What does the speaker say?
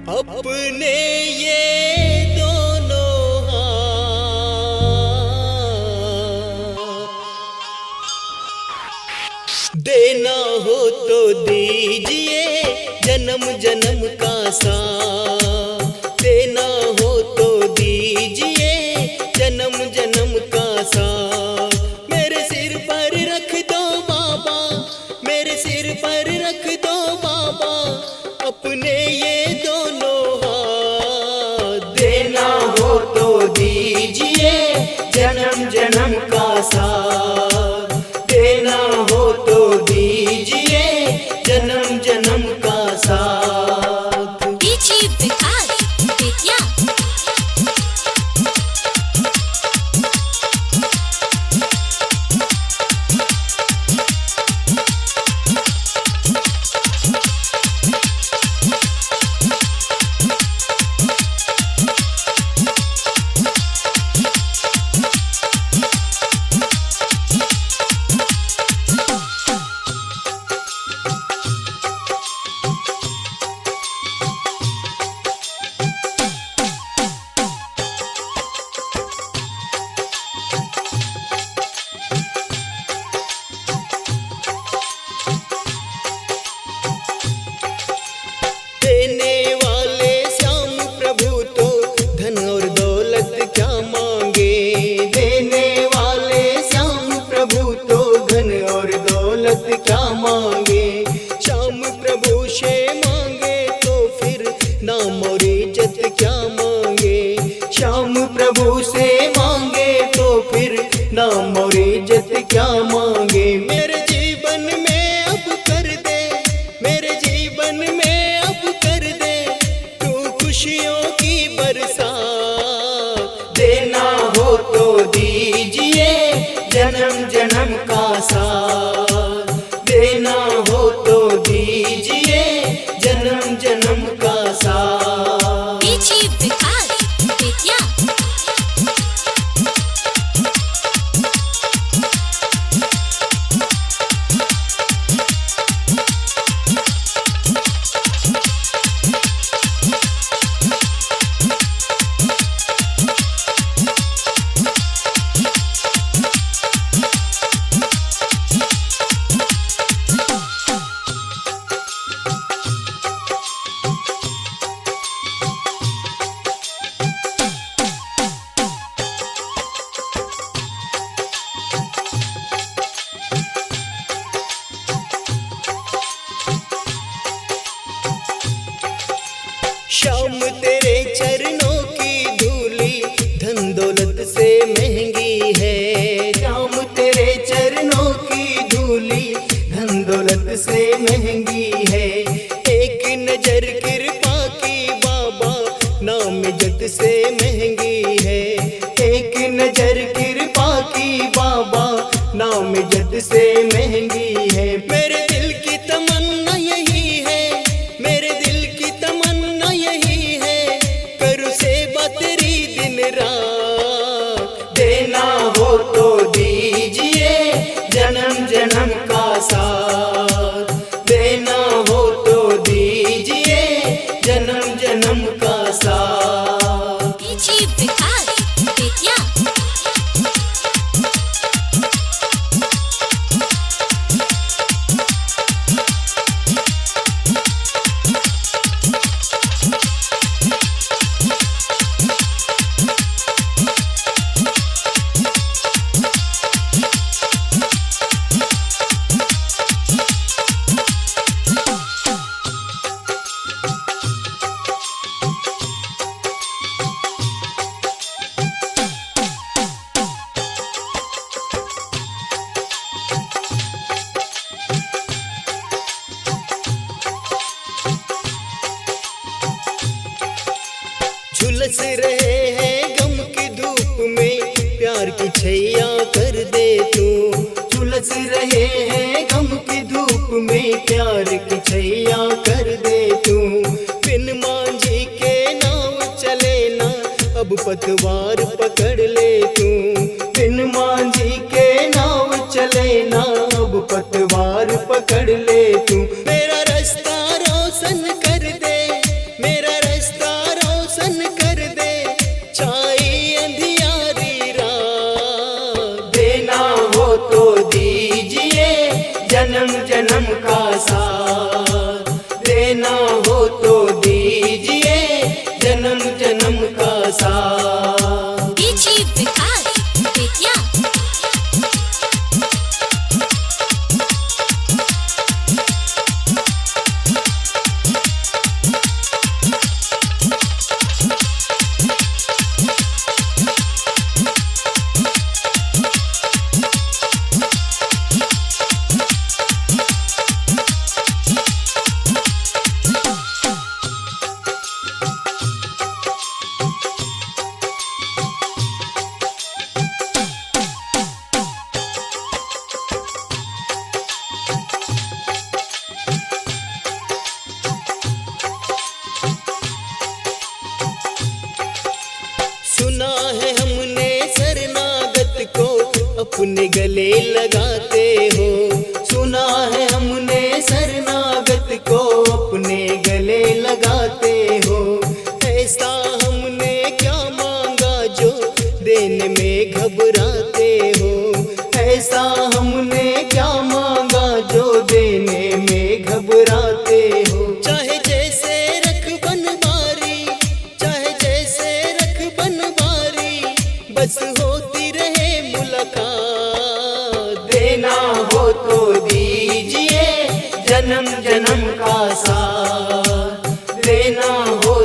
अपने ये दोनों हाथ देना हो तो दीजिए जन्म जन्म का साथ, देना हो तो दीजिए जन्म जन्म का साथ। मेरे सिर पर रख दो बाबा, मेरे सिर पर रख दो बाबा अपने ये दोनों हाथ, देना हो तो दीजिए जन्म जन्म का साथ, देना हो तो दीजिए जन्म जन्म का साथ। डीजे विकास बेतिया। देने वाले श्याम प्रभु तो धन और दौलत क्या मांगे, देने वाले श्याम प्रभु तो धन और दौलत क्या मांगे। श्याम प्रभु से मांगे तो फिर नाम और इज्जत क्या मांगे, श्याम प्रभु से मांगे तो फिर नाम और इज्जत क्या मांगे। मेरे जीवन में अब कर दे, मेरे जीवन में अब कर दे तू खुशियों की बरसात, देना हो तो दीजिए जन्म जन्म का साथ, देना हो तो दीजिए जन्म जन्म का साथ। डीजे विकास बेतिया। श्याम तेरे चरणों की धूली धन दौलत से महंगी है, श्याम तेरे चरणों की धूली धन दौलत से महंगी है। एक नजर कृपा की बाबा नाम इज्जत से महंगी है, एक नजर कृपा की बाबा नाम इज्जत से महंगी है। मेरे दिल की तमन्ना यही है, मेरे दिल की तमन्ना यही है करूँ सेवा तेरी दिन रात, देना हो तो दीजिए जन्म जन्म का साथ, देना हो तो दीजिए जन्म जन्म का साथ। डीजे विकास बेतिया। झुलस रहे हैं गम की धूप में प्यार की छैया कर दे तू, झुलस रहे हैं गम की धूप में प्यार की छैया कर दे तू। बिन मांझी के नाव चले ना अब पतवार पकड़ ले तू, बिन मांझी के नाव चले ना अब पतवार पकड़ ले तू। मेरा रास्ता रोशन कर दे, मेरा रास्ता अपने गले लगाते हो। सुना है हमने शरणागत को अपने गले लगाते हो। ऐसा हमने क्या मांगा जो देने में घबराते हो। ऐसा हमने क्या मांगा जो देने में घबराते हो। चाहे जैसे रख बनवारी, चाहे जैसे रख बनवारी, बस होती रहे मुलाकात। देना हो तो दीजिए जन्म जन्म का साथ, देना हो